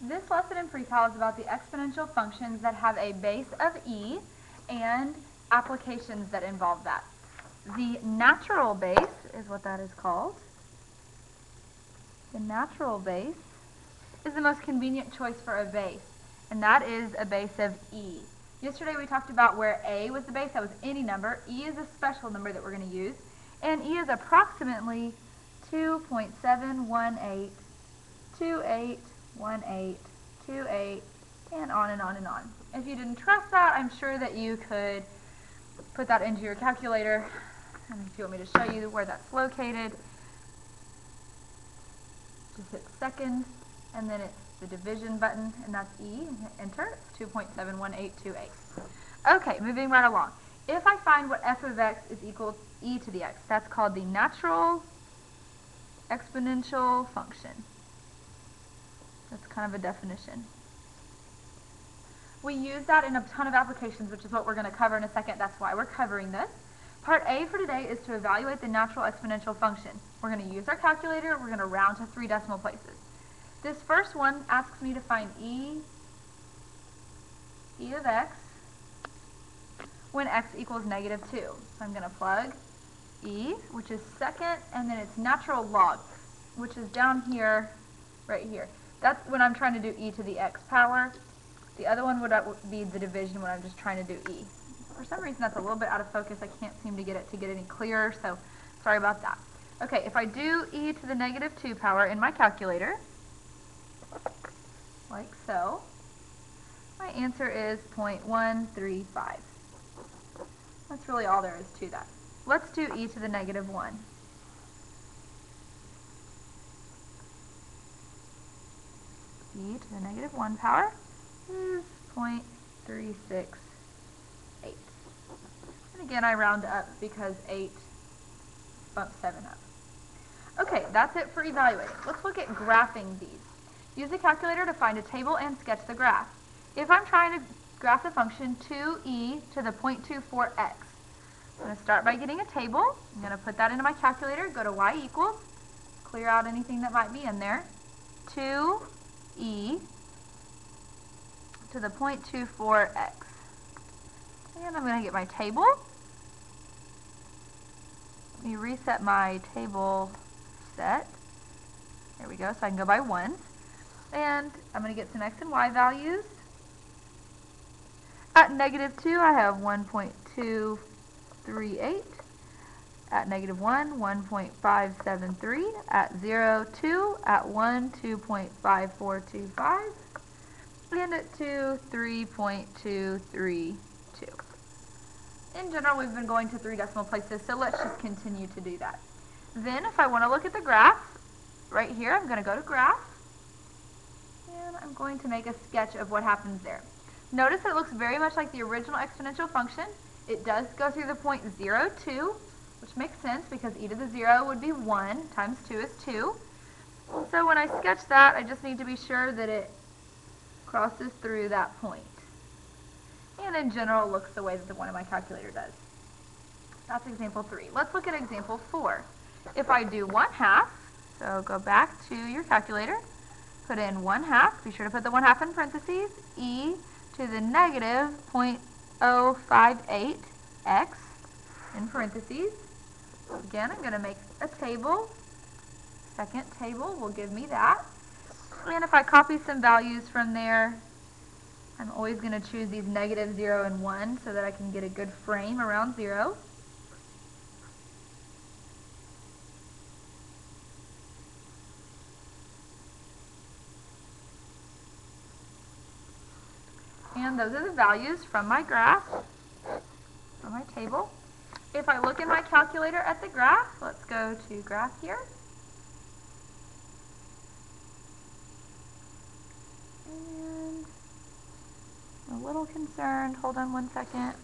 This lesson in pre-cal is about the exponential functions that have a base of e and applications that involve that. The natural base is what that is called. The natural base is the most convenient choice for a base, and that is a base of e. Yesterday we talked about where a was the base, that was any number. E is a special number that we're going to use, and e is approximately 2.718281828, and on and on and on. If you didn't trust that, I'm sure that you could put that into your calculator. And if you want me to show you where that's located, just hit second, and then it's the division button, and that's E, and hit enter. It's 2.71828. Okay, moving right along. If I find what f of x is equal to e to the x, that's called the natural exponential function. That's kind of a definition. We use that in a ton of applications, which is what we're going to cover in a second. That's why we're covering this. Part A for today is to evaluate the natural exponential function. We're going to use our calculator. We're going to round to 3 decimal places. This first one asks me to find e of x when x equals -2. So I'm going to plug e, which is second, and then it's natural log, which is down here, right here. That's when I'm trying to do e to the x power. The other one would be the division when I'm just trying to do e. For some reason that's a little bit out of focus. I can't seem to get it to get any clearer, so sorry about that. Okay, if I do e to the -2 power in my calculator, like so, my answer is 0.135. That's really all there is to that. Let's do e to the -1. E to the -1 power is 0.368. And again, I round up because 8 bumps 7 up. Okay, that's it for evaluating. Let's look at graphing these. Use the calculator to find a table and sketch the graph. If I'm trying to graph the function 2e to the 0.24x, I'm going to start by getting a table. I'm going to put that into my calculator, go to y equals, clear out anything that might be in there, 2e to the 0.24x. And I'm going to get my table. Let me reset my table set. There we go, so I can go by ones. And I'm going to get some x and y values. At -2, I have 1.238. At -1, 1.573. At 0, 2. At 1, 2.5425. And at 2, 3.232. In general, we've been going to 3 decimal places, so let's just continue to do that. Then, if I want to look at the graph, right here, I'm going to go to graph, and I'm going to make a sketch of what happens there. Notice that it looks very much like the original exponential function. It does go through the point 0, 2, which makes sense because e to the 0 would be 1 times 2 is 2. So when I sketch that, I just need to be sure that it crosses through that point. And in general, it looks the way that the one in my calculator does. That's example 3. Let's look at example 4. If I do 1/2, so go back to your calculator, put in 1/2, be sure to put the 1/2 in parentheses, e to the -0.058x in parentheses. Again, I'm going to make a table. Second table will give me that. And if I copy some values from there, I'm always going to choose these -0 and 1 so that I can get a good frame around 0. And those are the values from my graph, from my table. If I look in my calculator at the graph, let's go to graph here. And I'm a little concerned. Hold on one second.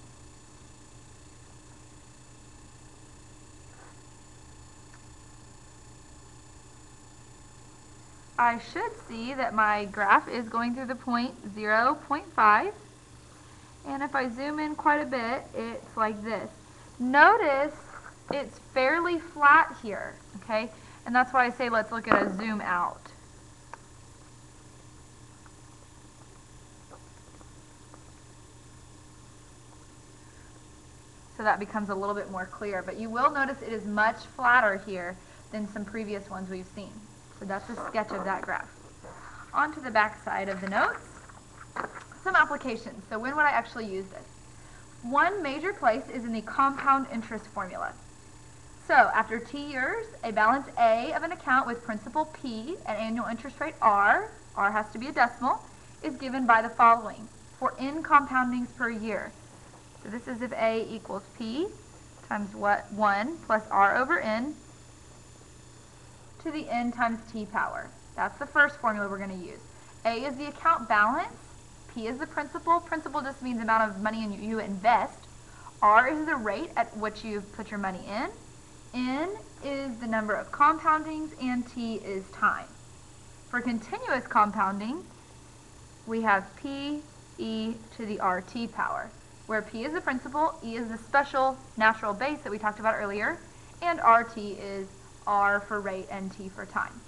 I should see that my graph is going through the point 0, 0.5. And if I zoom in quite a bit, it's like this. Notice it's fairly flat here, okay? And that's why I say let's look at a zoom out. so that becomes a little bit more clear. But you will notice it is much flatter here than some previous ones we've seen. So that's a sketch of that graph. On to the back side of the notes, some applications. So when would I actually use this? One major place is in the compound interest formula. So after T years, a balance A of an account with principal P and annual interest rate R has to be a decimal, is given by the following for N compoundings per year. So this is if A equals P times 1 plus R over N to the N times T power. That's the first formula we're going to use. A is the account balance. P is the principal. Principal just means the amount of money you invest. R is the rate at which you put your money in. N is the number of compoundings, and T is time. For continuous compounding, we have P e to the RT power, where P is the principal, E is the special natural base that we talked about earlier, and RT is R for rate and T for time.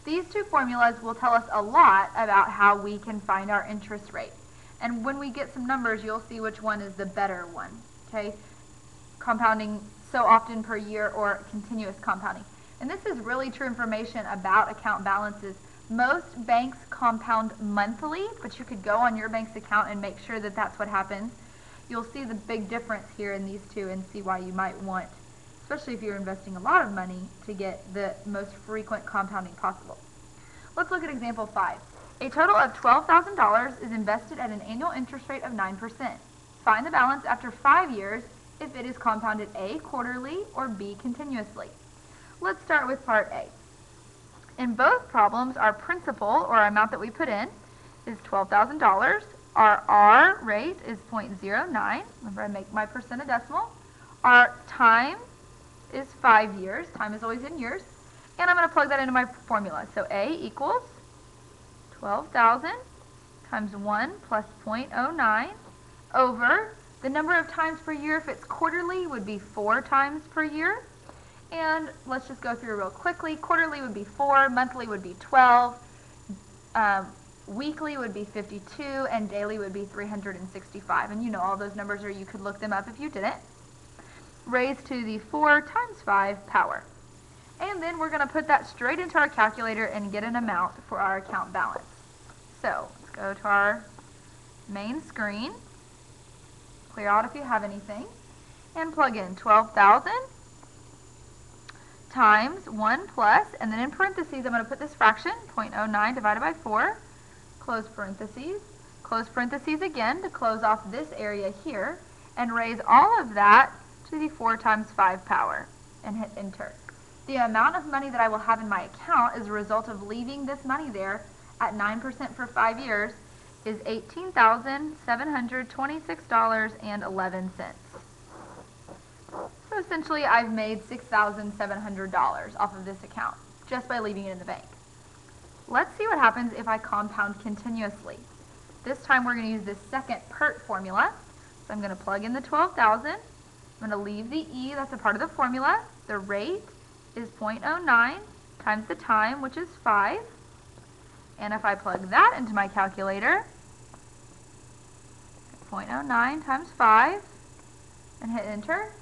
These two formulas will tell us a lot about how we can find our interest rate. And when we get some numbers, you'll see which one is the better one, okay? Compounding so often per year or continuous compounding. And this is really true information about account balances. Most banks compound monthly, but you could go on your bank's account and make sure that that's what happens. You'll see the big difference here in these two and see why you might want, especially if you're investing a lot of money, to get the most frequent compounding possible. Let's look at example 5. A total of $12,000 is invested at an annual interest rate of 9%. Find the balance after 5 years if it is compounded A, quarterly, or B, continuously. Let's start with part A. In both problems, our principal, or our amount that we put in, is $12,000. Our R rate is 0.09. Remember, I make my percent a decimal. Our time is 5 years. Time is always in years. And I'm going to plug that into my formula. So A equals 12,000 times 1 plus 0.09 over the number of times per year. If it's quarterly, would be 4 times per year. And let's just go through real quickly. Quarterly would be 4, monthly would be 12, weekly would be 52, and daily would be 365. And you know all those numbers, or you could look them up if you didn't. Raised to the 4 times 5 power. And then we're going to put that straight into our calculator and get an amount for our account balance. So let's go to our main screen, clear out if you have anything, and plug in 12,000 times 1 plus, and then in parentheses I'm going to put this fraction, 0.09 divided by 4, close parentheses again to close off this area here, and raise all of that to the 4 times 5 power, and hit enter. The amount of money that I will have in my account as a result of leaving this money there at 9% for 5 years is $18,726.11. So essentially I've made $6,700 off of this account just by leaving it in the bank. Let's see what happens if I compound continuously. This time we're going to use this second PERT formula. So I'm going to plug in the 12,000. I'm going to leave the E, that's a part of the formula. The rate is 0.09 times the time, which is 5. And if I plug that into my calculator, 0.09 times 5, and hit enter,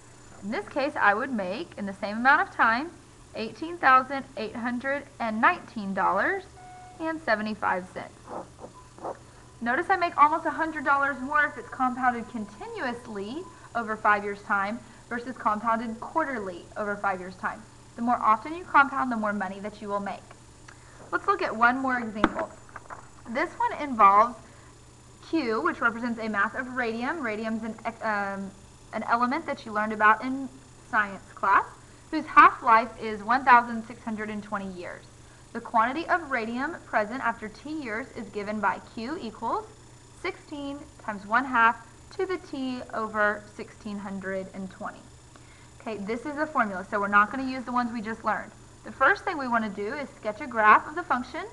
in this case I would make, in the same amount of time, $18,819.75. Notice I make almost $100 more if it's compounded continuously over 5 years' time versus compounded quarterly over 5 years' time. The more often you compound, the more money that you will make. Let's look at one more example. This one involves Q, which represents a mass of radium. Radium is an element that you learned about in science class, whose half-life is 1,620 years. The quantity of radium present after T years is given by Q equals 16 times 1/2 to the T over 1,620. Okay, this is the formula, so we're not going to use the ones we just learned. The first thing we want to do is sketch a graph of the function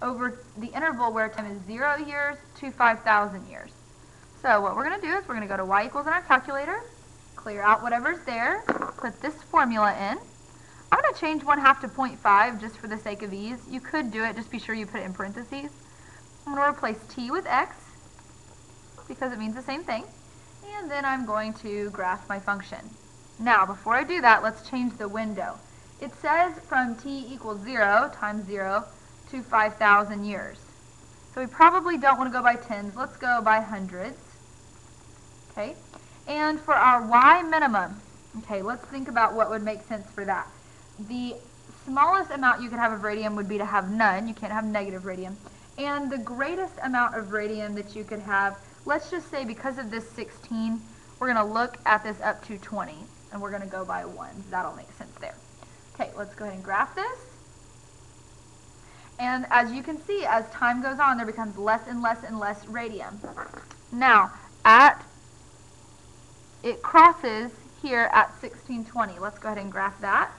over the interval where time is 0 years to 5,000 years. So what we're going to do is we're going to go to y equals in our calculator, clear out whatever's there, put this formula in. I'm going to change 1/2 to 0.5 just for the sake of ease. You could do it, just be sure you put it in parentheses. I'm going to replace t with x because it means the same thing. And then I'm going to graph my function. Now, before I do that, let's change the window. It says from t equals 0 times 0 to 5,000 years. So we probably don't want to go by tens. Let's go by hundreds. Okay? And for our y minimum, okay, let's think about what would make sense for that. The smallest amount you could have of radium would be to have none. You can't have negative radium. And the greatest amount of radium that you could have, let's just say because of this 16, we're going to look at this up to 20. And we're going to go by ones. That'll make sense there. Okay, let's go ahead and graph this. And as you can see, as time goes on, there becomes less and less and less radium. Now, it crosses here at 1620. Let's go ahead and graph that.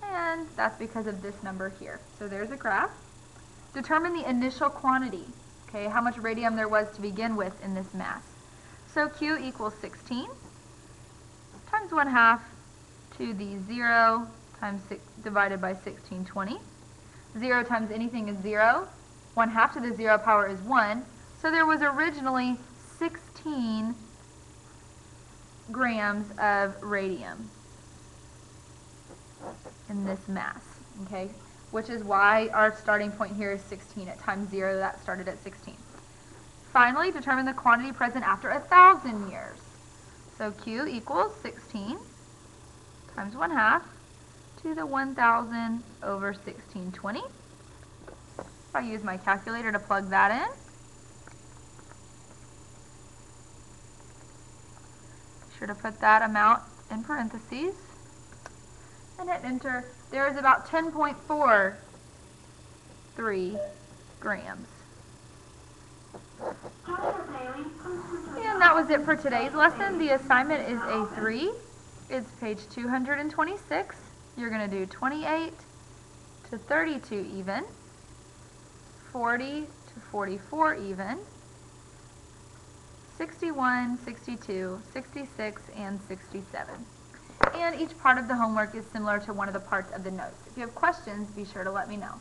And that's because of this number here. So there's a graph. Determine the initial quantity. Okay, how much radium there was to begin with in this mass. So Q equals 16 times 1/2 to the 0 times 6 divided by 1620. 0 times anything is 0. 1/2 to the 0 power is 1. So there was originally 16 grams of radium in this mass, okay? Which is why our starting point here is 16. At times 0, that started at 16. Finally, determine the quantity present after 1,000 years. So Q equals 16 times 1/2 to the 1,000 over 1620. If I use my calculator to plug that in, be sure to put that amount in parentheses and hit enter. There is about 10.43 grams. And that was it for today's lesson. The assignment is A3. It's page 226. You're going to do 28 to 32 even, 40 to 44 even, 61, 62, 66, and 67. And each part of the homework is similar to one of the parts of the notes. If you have questions, be sure to let me know.